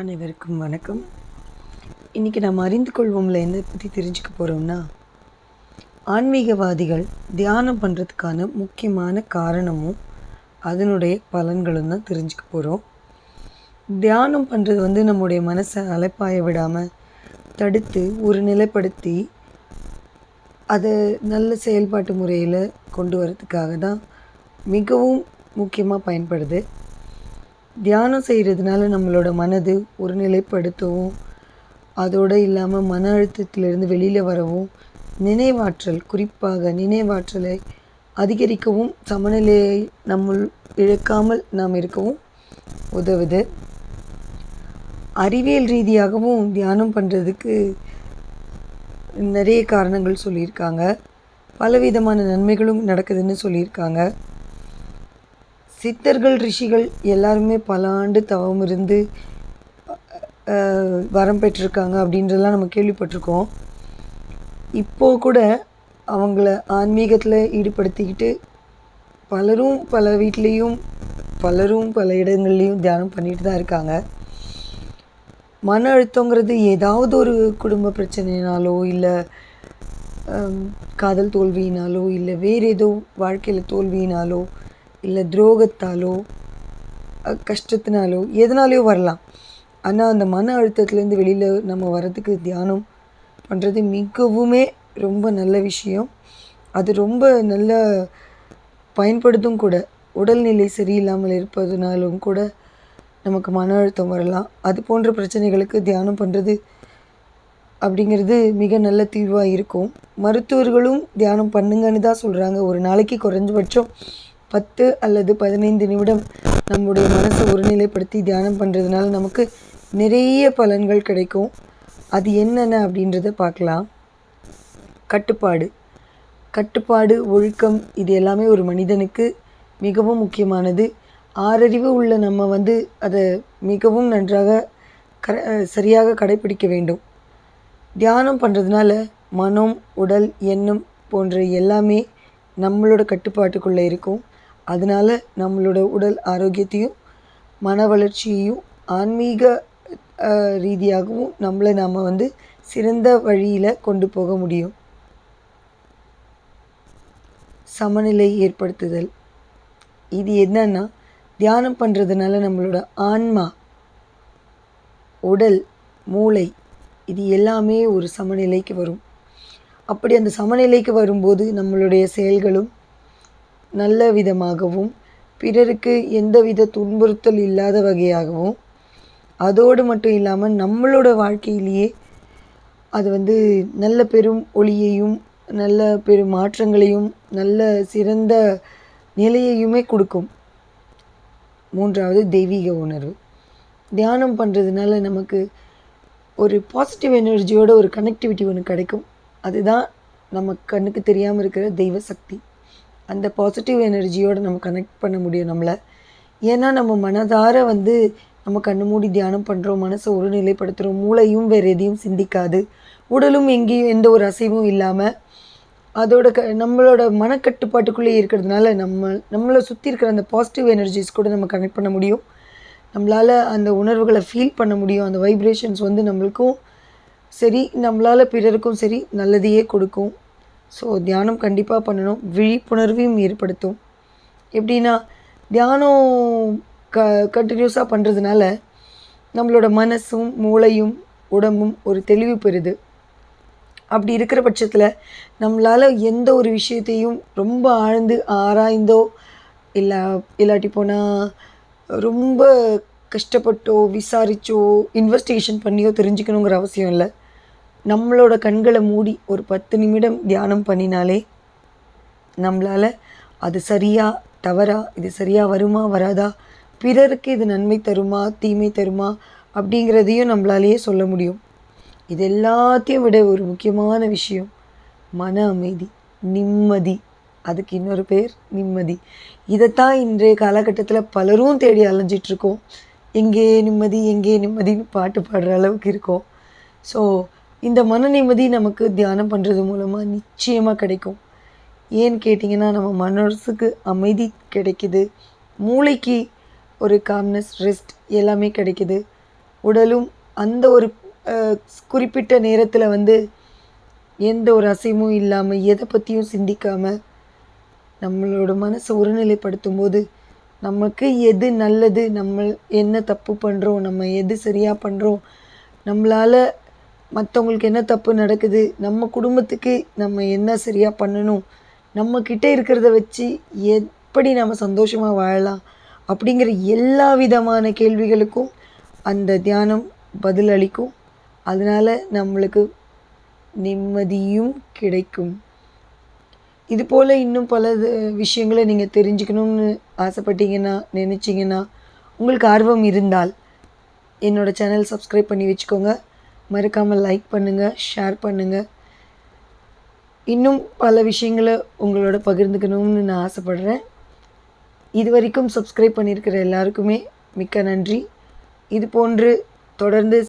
அனைவருக்கும் வணக்கம். இன்றைக்கி நம்ம அறிந்து கொள்வோம்ல என்ன பற்றி தெரிஞ்சுக்க போகிறோம்னா, ஆன்மீகவாதிகள் தியானம் பண்ணுறதுக்கான முக்கியமான காரணமும் அதனுடைய பலன்களும் தான் தெரிஞ்சுக்க போகிறோம். தியானம் பண்ணுறது நம்முடைய மனசை அலைப்பாய விடாமல் தடுத்து ஒரு நிலைப்படுத்தி அதை நல்ல செயல்பாட்டு முறையில் கொண்டு வரதுக்காக தான் மிகவும் முக்கியமாக பயன்படுது. தியானம் செய்கிறதுனால நம்மளோட மனது ஒரு நிலைப்படுத்தவும், அதோடு இல்லாமல் மன அழுத்தத்திலிருந்து வெளியில் வரவும், நினைவாற்றல் குறிப்பாக நினைவாற்றலை அதிகரிக்கவும், சமநிலையை நம்ம இழக்காமல் நாம் இருக்கவும் உதவுது. அறிவியல் ரீதியாகவும் தியானம் பண்ணுறதுக்கு நிறைய காரணங்கள் சொல்லியிருக்காங்க. பலவிதமான நன்மைகளும் நடக்குதுன்னு சொல்லியிருக்காங்க. சித்தர்கள் ரிஷிகள் எல்லாருமே பல ஆண்டு தவம் இருந்து வரம் பெற்றிருக்காங்க அப்படின்றதெல்லாம் நம்ம கேள்விப்பட்டிருக்கோம். இப்போது கூட அவங்கள ஆன்மீகத்தில் ஈடுபடுத்திக்கிட்டு பலரும் பல வீட்லேயும் பலரும் பல இடங்கள்லேயும் தியானம் பண்ணிட்டு தான் இருக்காங்க. மன அழுத்தங்கிறது ஏதாவது ஒரு குடும்ப பிரச்சனைனாலோ, இல்லை காதல் தோல்வியினாலோ, இல்லை வேறு ஏதோ வாழ்க்கையில் தோல்வியினாலோ, இல்லை துரோகத்தாலோ, கஷ்டத்தினாலோ, எதனாலேயோ வரலாம். ஆனால் அந்த மன அழுத்தத்துலேருந்து வெளியில் நம்ம வர்றதுக்கு தியானம் பண்ணுறது மிகவுமே ரொம்ப நல்ல விஷயம். அது ரொம்ப நல்ல பயன்படுத்தும் கூட. உடல்நிலை சரியில்லாமல் இருப்பதுனாலும் கூட நமக்கு மன அழுத்தம் வரலாம். அது போன்ற பிரச்சனைகளுக்கு தியானம் பண்ணுறது அப்படிங்கிறது மிக நல்ல தீர்வாக இருக்கும். மருத்துவர்களும் தியானம் பண்ணுங்கன்னு தான் சொல்கிறாங்க. ஒரு நாளைக்கு குறைஞ்சபட்சம் 10 அல்லது 15 நிமிடம் நம்முடைய மனசை ஒருநிலைப்படுத்தி தியானம் பண்ணுறதுனால நமக்கு நிறைய பலன்கள் கிடைக்கும். அது என்னென்ன அப்படின்றத பார்க்கலாம். கட்டுப்பாடு, ஒழுக்கம், இது எல்லாமே ஒரு மனிதனுக்கு மிகவும் முக்கியமானது. ஆறறிவு உள்ள நம்ம அதை மிகவும் நன்றாக சரியாக கடைப்பிடிக்க வேண்டும். தியானம் பண்ணுறதுனால மனம், உடல், எண்ணம் போன்ற எல்லாமே நம்மளோட கட்டுப்பாட்டுக்குள்ளே இருக்கும். அதனால் நம்மளோட உடல் ஆரோக்கியத்தையும் மன வளர்ச்சியையும் ஆன்மீக ரீதியாகவும் நம்மளை நாம் சிறந்த வழியில் கொண்டு போக முடியும். சமநிலை ஏற்படுத்துதல், இது என்னன்னா, தியானம் பண்ணுறதுனால நம்மளோட ஆன்மா, உடல், மூளை, இது எல்லாமே ஒரு சமநிலைக்கு வரும். அப்படி அந்த சமநிலைக்கு வரும்போது நம்மளுடைய செயல்களும் நல்ல விதமாகவும், பிறருக்கு எந்தவித துன்புறுத்தல் இல்லாத வகையாகவும், அதோடு மட்டும் இல்லாமல் நம்மளோட வாழ்க்கையிலேயே அது நல்ல பெரும் ஒளியையும், நல்ல பெரும் மாற்றங்களையும், நல்ல சிறந்த நிலையையுமே கொடுக்கும். 3வது தெய்வீக உணர்வு. தியானம் பண்ணுறதுனால நமக்கு ஒரு பாசிட்டிவ் எனர்ஜியோட ஒரு கனெக்டிவிட்டி ஒன்று கிடைக்கும். அதுதான் நம்ம கண்ணுக்கு தெரியாமல் இருக்கிற தெய்வ சக்தி. அந்த பாசிட்டிவ் எனர்ஜியோடு நம்ம கனெக்ட் பண்ண முடியும் நம்மளை. ஏன்னா நம்ம மனதார நம்ம கண்ணு மூடி தியானம் பண்ணுறோம், மனசை ஒரு நிலைப்படுத்துகிறோம், மூளையும் வேறு எதையும் சிந்திக்காது, உடலும் எங்கேயும் எந்த ஒரு அசைவும் இல்லாமல் அதோட நம்மளோட மனக்கட்டுப்பாட்டுக்குள்ளே இருக்கிறதுனால நம்மளை சுற்றி இருக்கிற அந்த பாசிட்டிவ் எனர்ஜிஸ் கூட நம்ம கனெக்ட் பண்ண முடியும். நம்மளால் அந்த உணர்வுகளை ஃபீல் பண்ண முடியும். அந்த வைப்ரேஷன்ஸ் நம்மளுக்கும் சரி, நம்மளால் பிறருக்கும் சரி நல்லதையே கொடுக்கும். ஸோ தியானம் கண்டிப்பாக பண்ணணும். விழிப்புணர்வையும் ஏற்படுத்தும். எப்படின்னா, தியானம் கண்டினியூஸாக பண்ணுறதுனால நம்மளோட மனசும், மூளையும், உடம்பும் ஒரு தெளிவு பெறுது. அப்படி இருக்கிற பட்சத்தில் நம்மளால் எந்த ஒரு விஷயத்தையும் ரொம்ப ஆழ்ந்து ஆராய்ந்தோ, இல்லாட்டி போனால் ரொம்ப கஷ்டப்பட்டோ, விசாரித்தோ, இன்வெஸ்டிகேஷன் பண்ணியோ தெரிஞ்சுக்கணுங்கிற அவசியம் இல்லை. நம்மளோட கண்களை மூடி ஒரு 10 நிமிடம் தியானம் பண்ணினாலே நம்மளால் அது சரியா தவறா, இது சரியாக வருமா வராதா, பிறருக்கு இது நன்மை தருமா தீமை தருமா அப்படிங்கிறதையும் நம்மளாலேயே சொல்ல முடியும். இது எல்லாத்தையும் விட ஒரு முக்கியமான விஷயம் மன அமைதி, நிம்மதி. அதுக்கு இன்னொரு பேர் நிம்மதி. இதைத்தான் இன்றைய காலகட்டத்தில் பலரும் தேடி அலைஞ்சிட்ருக்கோம். எங்கே நிம்மதி, எங்கே நிம்மதின்னு பாட்டு பாடுற அளவுக்கு இருக்கோம். ஸோ இந்த மன நிம்மதி நமக்கு தியானம் பண்ணுறது மூலமாக நிச்சயமாக கிடைக்கும். ஏன்னு கேட்டிங்கன்னா, நம்ம மனசுக்கு அமைதி கிடைக்குது, மூளைக்கு ஒரு காம்னஸ், ரெஸ்ட் எல்லாமே கிடைக்குது, உடலும் அந்த ஒரு குறிப்பிட்ட நேரத்தில் வந்து எந்த ஒரு அசைவும் இல்லாமல் எதை பற்றியும் சிந்திக்காமல் நம்மளோட மனசை ஒருநிலைப்படுத்தும் போது நமக்கு எது நல்லது, நம்ம என்ன தப்பு பண்ணுறோம், நம்ம எது சரியாக பண்ணுறோம், நம்மளால் மற்றவங்களுக்கு என்ன தப்பு நடக்குது, நம்ம குடும்பத்துக்கு நம்ம என்ன சரியாக பண்ணணும், நம்மக்கிட்ட இருக்கிறத வச்சு எப்படி நம்ம சந்தோஷமாக வாழலாம் அப்படிங்கிற எல்லா விதமான கேள்விகளுக்கும் அந்த தியானம் பதில் அளிக்கும். அதனால் நம்மளுக்கு நிம்மதியும் கிடைக்கும். இது போல் இன்னும் பல விஷயங்களை நீங்கள் தெரிஞ்சுக்கணும்னு ஆசைப்பட்டீங்கன்னா, நினச்சிங்கன்னா, உங்களுக்கு ஆர்வம் இருந்தால் என்னோடய சேனல் சப்ஸ்கிரைப் பண்ணி வச்சுக்கோங்க. மறக்காமல் லைக் பண்ணுங்கள், ஷேர் பண்ணுங்கள். இன்னும் பல விஷயங்களை உங்களோட பகிர்ந்துக்கணும்னு நான் ஆசைப்பட்றேன். இது வரைக்கும் சப்ஸ்கிரைப் பண்ணியிருக்கிற எல்லாருக்குமே மிக்க நன்றி. இது போன்று தொடர்ந்து